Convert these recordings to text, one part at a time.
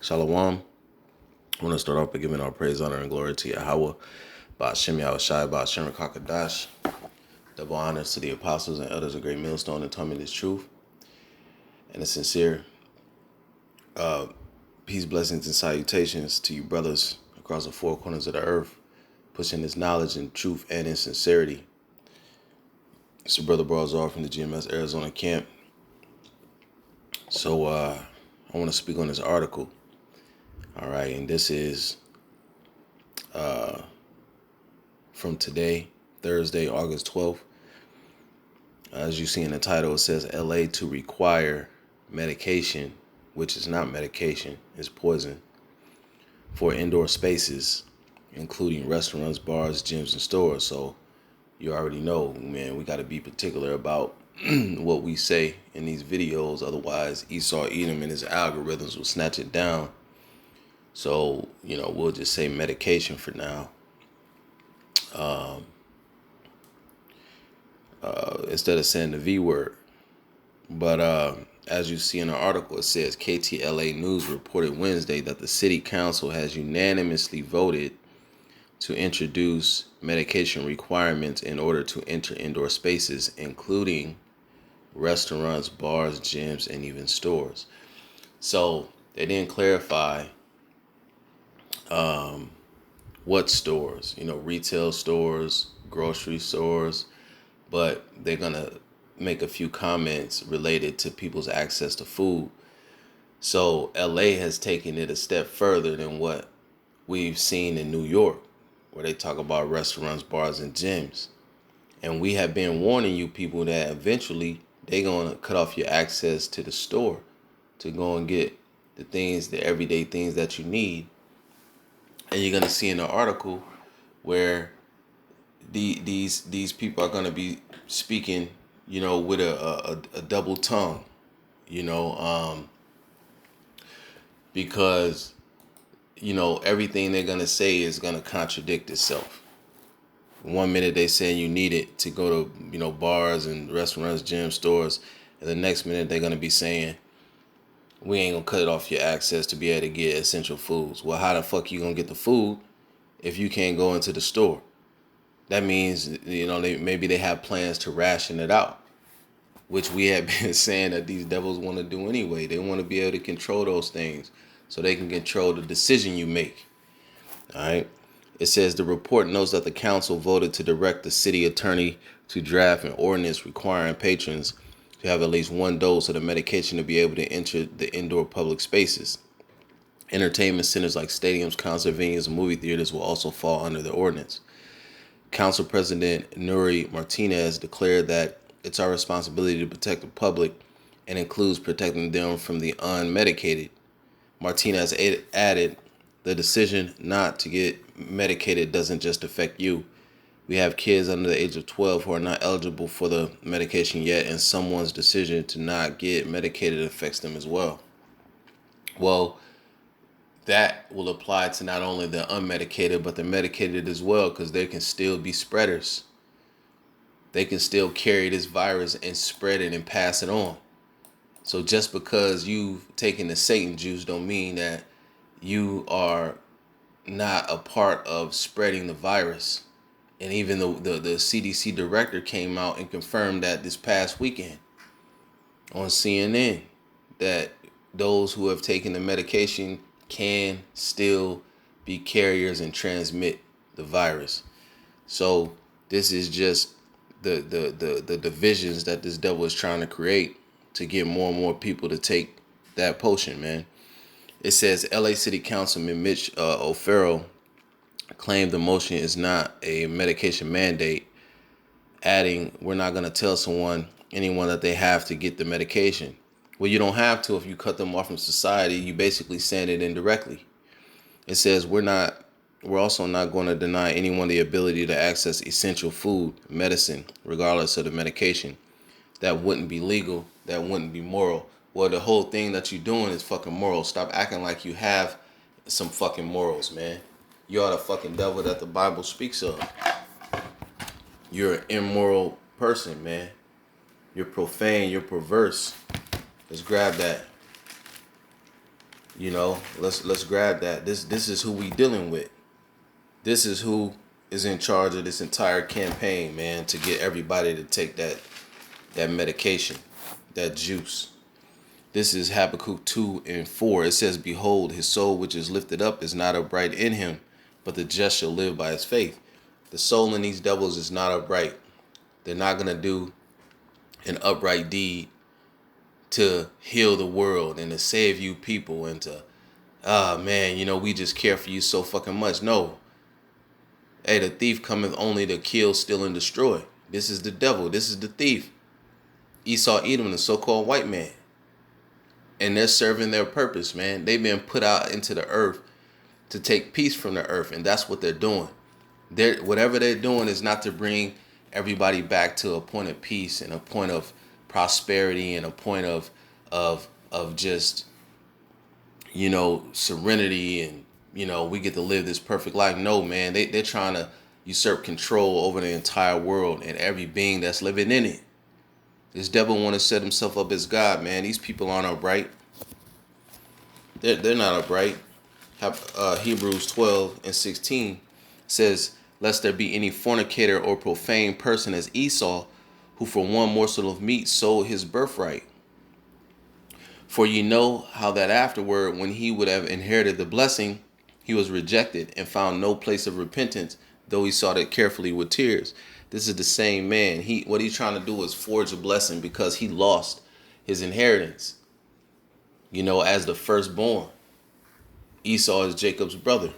Shalom. I want to start off by giving all praise, honor, and glory to Yahweh, Ba'ashem Yahushai, Ba'ashem Rakakadash. Double honors to the apostles and elders of Great Millstone and taught me this truth. And a sincere peace, blessings, and salutations to you brothers across the four corners of the earth, pushing this knowledge and truth and in sincerity. It's your brother Barzar from the GMS Arizona camp. So I want to speak on this article. All right, and this is from today, Thursday, August 12th. As you see in the title, it says LA to require medication, which is not medication, it's poison, for indoor spaces, including restaurants, bars, gyms, and stores. So you already know, man, we got to be particular about what we say in these videos. Otherwise, Esau Edom and his algorithms will snatch it down. So, we'll just say medication for now. Instead of saying the V word. But as you see in the article, it says KTLA News reported Wednesday that the city council has unanimously voted to introduce medication requirements in order to enter indoor spaces, including restaurants, bars, gyms, and even stores. So they didn't clarify what stores, retail stores, grocery stores, but they're going to make a few comments related to people's access to food. So LA has taken it a step further than what we've seen in New York, where they talk about restaurants, bars, and gyms. And we have been warning you people that eventually they're going to cut off your access to the store to go and get the things, the everyday things that you need. And you're going to see in the article where these people are going to be speaking, with a double tongue, because, everything they're going to say is going to contradict itself. 1 minute they saying you need it to go to, bars and restaurants, gyms, stores. And the next minute they're going to be saying, we ain't going to cut off your access to be able to get essential foods. Well, how the fuck you going to get the food if you can't go into the store? That means, maybe they have plans to ration it out, which we have been saying that these devils want to do anyway. They want to be able to control those things so they can control the decision you make. All right. It says the report notes that the council voted to direct the city attorney to draft an ordinance requiring patrons to have at least one dose of the medication to be able to enter the indoor public spaces. Entertainment centers like stadiums, concert venues, and movie theaters will also fall under the ordinance. Council President Nuri Martinez declared that it's our responsibility to protect the public and includes protecting them from the unmedicated. Martinez added, the decision not to get medicated doesn't just affect you. We have kids under the age of 12 who are not eligible for the medication yet, and someone's decision to not get medicated affects them as well. Well, that will apply to not only the unmedicated, but the medicated as well, because they can still be spreaders. They can still carry this virus and spread it and pass it on. So just because you've taken the Satan juice don't mean that you are not a part of spreading the virus. And even the CDC director came out and confirmed that this past weekend on CNN, that those who have taken the medication can still be carriers and transmit the virus. So this is just the divisions that this devil is trying to create to get more and more people to take that potion, man. It says LA City Councilman Mitch O'Farrell claimed the motion is not a medication mandate, adding, we're not going to tell anyone that they have to get the medication. Well, you don't have to. If you cut them off from society, you basically send it indirectly. It says we're also not going to deny anyone the ability to access essential food, medicine, regardless of the medication. That wouldn't be legal. That wouldn't be moral. Well, the whole thing that you're doing is fucking moral. Stop acting like you have some fucking morals, man. You are the fucking devil that the Bible speaks of. You're an immoral person, man. You're profane. You're perverse. Let's grab that. Let's grab that. This is who we dealing with. This is who is in charge of this entire campaign, man, to get everybody to take that medication, that juice. This is Habakkuk 2 and 4. It says, "Behold, his soul which is lifted up is not upright in him, but the just shall live by his faith." The soul in these devils is not upright. They're not going to do an upright deed to heal the world and to save you people and to, man, we just care for you so fucking much. No. Hey, the thief cometh only to kill, steal, and destroy. This is the devil. This is the thief. Esau Edom, the so-called white man. And they're serving their purpose, man. They've been put out into the earth to take peace from the earth, and that's what they're doing. Whatever they're doing is not to bring everybody back to a point of peace and a point of prosperity and a point of just serenity and we get to live this perfect life. No, man, they're trying to usurp control over the entire world and every being that's living in it. This devil want to set himself up as God, man. These people aren't upright. They're not upright. Hebrews 12 and 16 says, "Lest there be any fornicator or profane person as Esau, who for one morsel of meat sold his birthright. For ye know how that afterward, when he would have inherited the blessing, he was rejected and found no place of repentance, though he sought it carefully with tears." This is the same man. What he's trying to do is forge a blessing because he lost his inheritance. As the firstborn. Esau is Jacob's brother.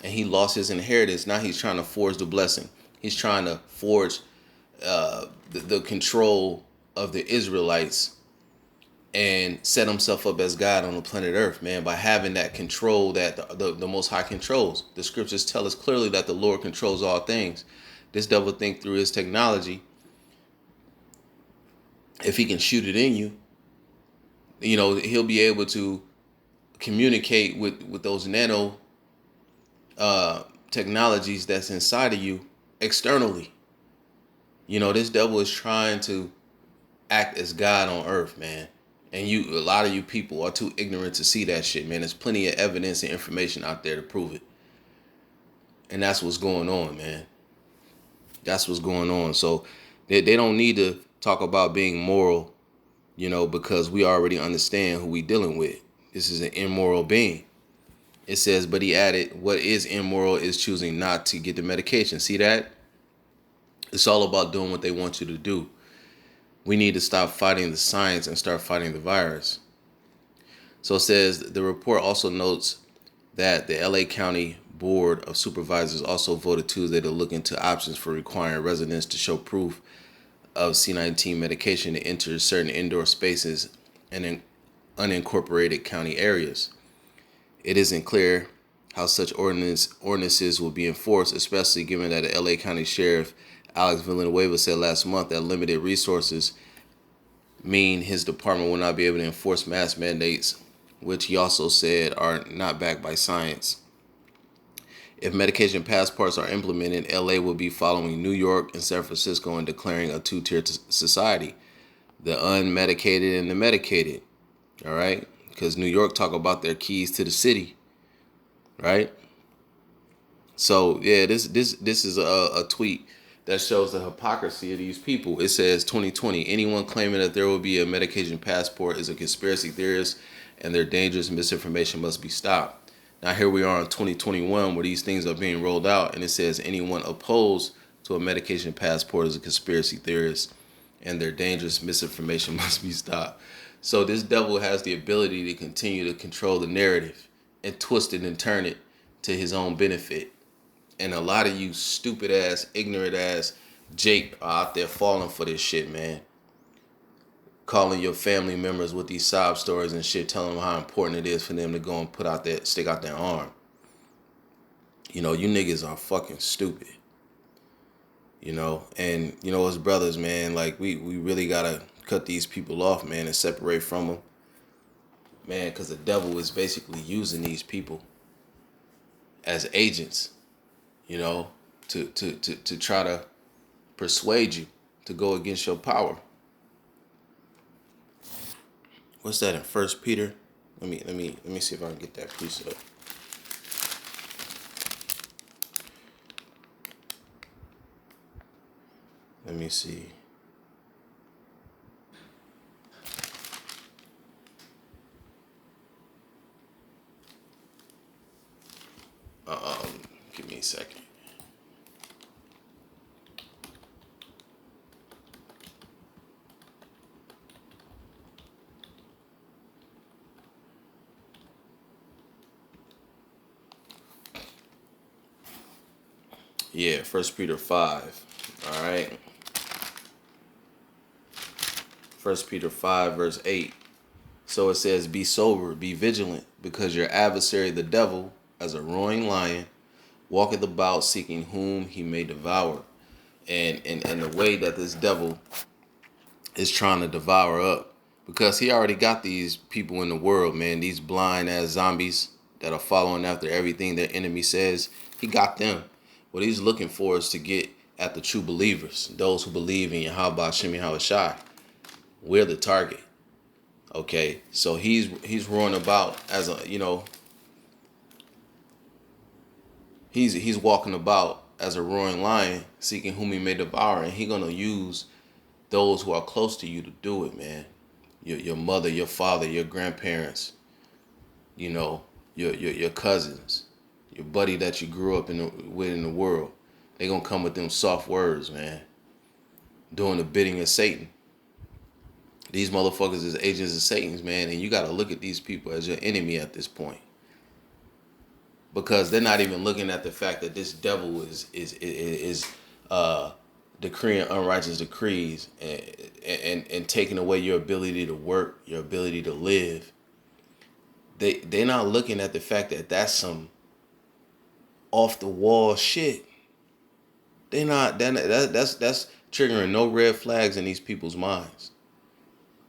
And he lost his inheritance. Now he's trying to forge the blessing. He's trying to forge the control of the Israelites and set himself up as God on the planet Earth, man, by having that control that the Most High controls. The scriptures tell us clearly that the Lord controls all things. This devil think through his technology, if he can shoot it in you, he'll be able to communicate with those nano technologies that's inside of you externally. This devil is trying to act as God on earth, man. And a lot of you people are too ignorant to see that shit, man. There's plenty of evidence and information out there to prove it. And that's what's going on, man. That's what's going on. So they don't need to talk about being moral, because we already understand who we dealing with. This is an immoral being. It says, but he added, what is immoral is choosing not to get the medication. See that? It's all about doing what they want you to do. We need to stop fighting the science and start fighting the virus. So it says, the report also notes that the LA County Board of Supervisors also voted Tuesday to look into options for requiring residents to show proof of C19 medication to enter certain indoor spaces and in unincorporated county areas. It isn't clear how such ordinances will be enforced, especially given that the LA County Sheriff Alex Villanueva said last month that limited resources mean his department will not be able to enforce mask mandates, which he also said are not backed by science. If medication passports are implemented, LA will be following New York and San Francisco in declaring a two-tier society, the unmedicated and the medicated. All right, because New York talk about their keys to the city, right? So yeah, this is a tweet that shows the hypocrisy of these people. It says 2020, anyone claiming that there will be a medication passport is a conspiracy theorist and their dangerous misinformation must be stopped. Now here we are in 2021 where these things are being rolled out and it says anyone opposed to a medication passport is a conspiracy theorist and their dangerous misinformation must be stopped. So this devil has the ability to continue to control the narrative and twist it and turn it to his own benefit. And a lot of you stupid ass, ignorant ass Jake are out there falling for this shit, man. Calling your family members with these sob stories and shit, telling them how important it is for them to go and stick out their arm. You niggas are fucking stupid. And as brothers, man, like we really gotta cut these people off, man, and separate from them, man, because the devil is basically using these people as agents, to try to persuade you to go against your power. What's that in 1 Peter Let me see if I can get that precept. Let me see. Give me a second. Yeah, First Peter 5. All right. First Peter 5, verse 8. So it says, be sober, be vigilant, because your adversary, the devil, as a roaring lion, walketh about seeking whom he may devour. And the way that this devil is trying to devour up, because he already got these people in the world, man, these blind ass zombies that are following after everything their enemy says. He got them. What he's looking for is to get at the true believers, those who believe in Yahweh Shemi Hawashai. We're the target. Okay, so he's roaring about as a, he's walking about as a roaring lion, seeking whom he may devour, and he's gonna use those who are close to you to do it, man. Your mother, your father, your grandparents, your cousins, your buddy that you grew up with in the world. They gonna come with them soft words, man, doing the bidding of Satan. These motherfuckers is agents of Satan's, man, and you gotta look at these people as your enemy at this point. Because they're not even looking at the fact that this devil is decreeing unrighteous decrees and taking away your ability to work, your ability to live. They're not looking at the fact that that's some off the wall shit. That's triggering no red flags in these people's minds.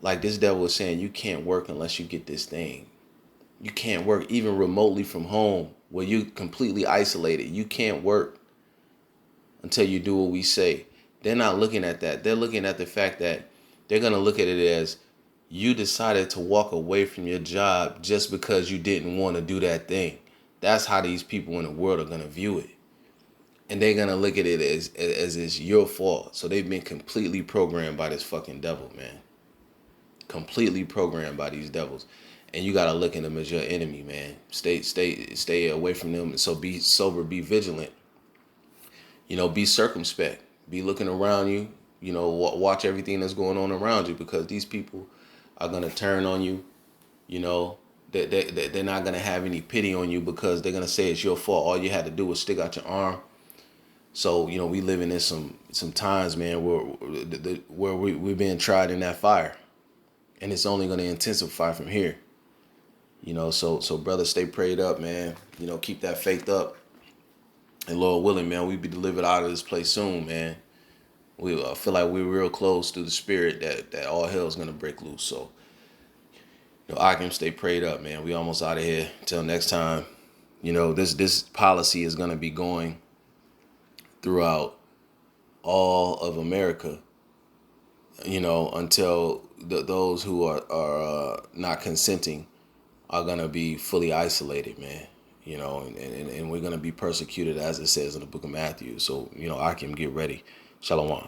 Like this devil is saying, you can't work unless you get this thing. You can't work even remotely from home where you completely isolated. You can't work until you do what we say. They're not looking at that. They're looking at the fact that they're going to look at it as you decided to walk away from your job just because you didn't want to do that thing. That's how these people in the world are going to view it. And they're going to look at it as it's your fault. So they've been completely programmed by this fucking devil, man. Completely programmed by these devils. And you gotta look at them as your enemy, man. Stay away from them. So be sober, be vigilant. Be circumspect. Be looking around you. Watch everything that's going on around you, because these people are gonna turn on you. They're not gonna have any pity on you, because they're gonna say it's your fault. All you had to do was stick out your arm. So we living in some times, man, where we're being tried in that fire, and it's only gonna intensify from here. So brother, stay prayed up, man. Keep that faith up. And Lord willing, man, we be delivered out of this place soon, man. We feel like we're real close through the spirit that all hell's gonna break loose. So, I can stay prayed up, man. We almost out of here. Till next time. This policy is gonna be going throughout all of America. Until those who are not consenting are going to be fully isolated, man. And we're going to be persecuted, as it says in the book of Matthew. So, I can get ready. Shalom.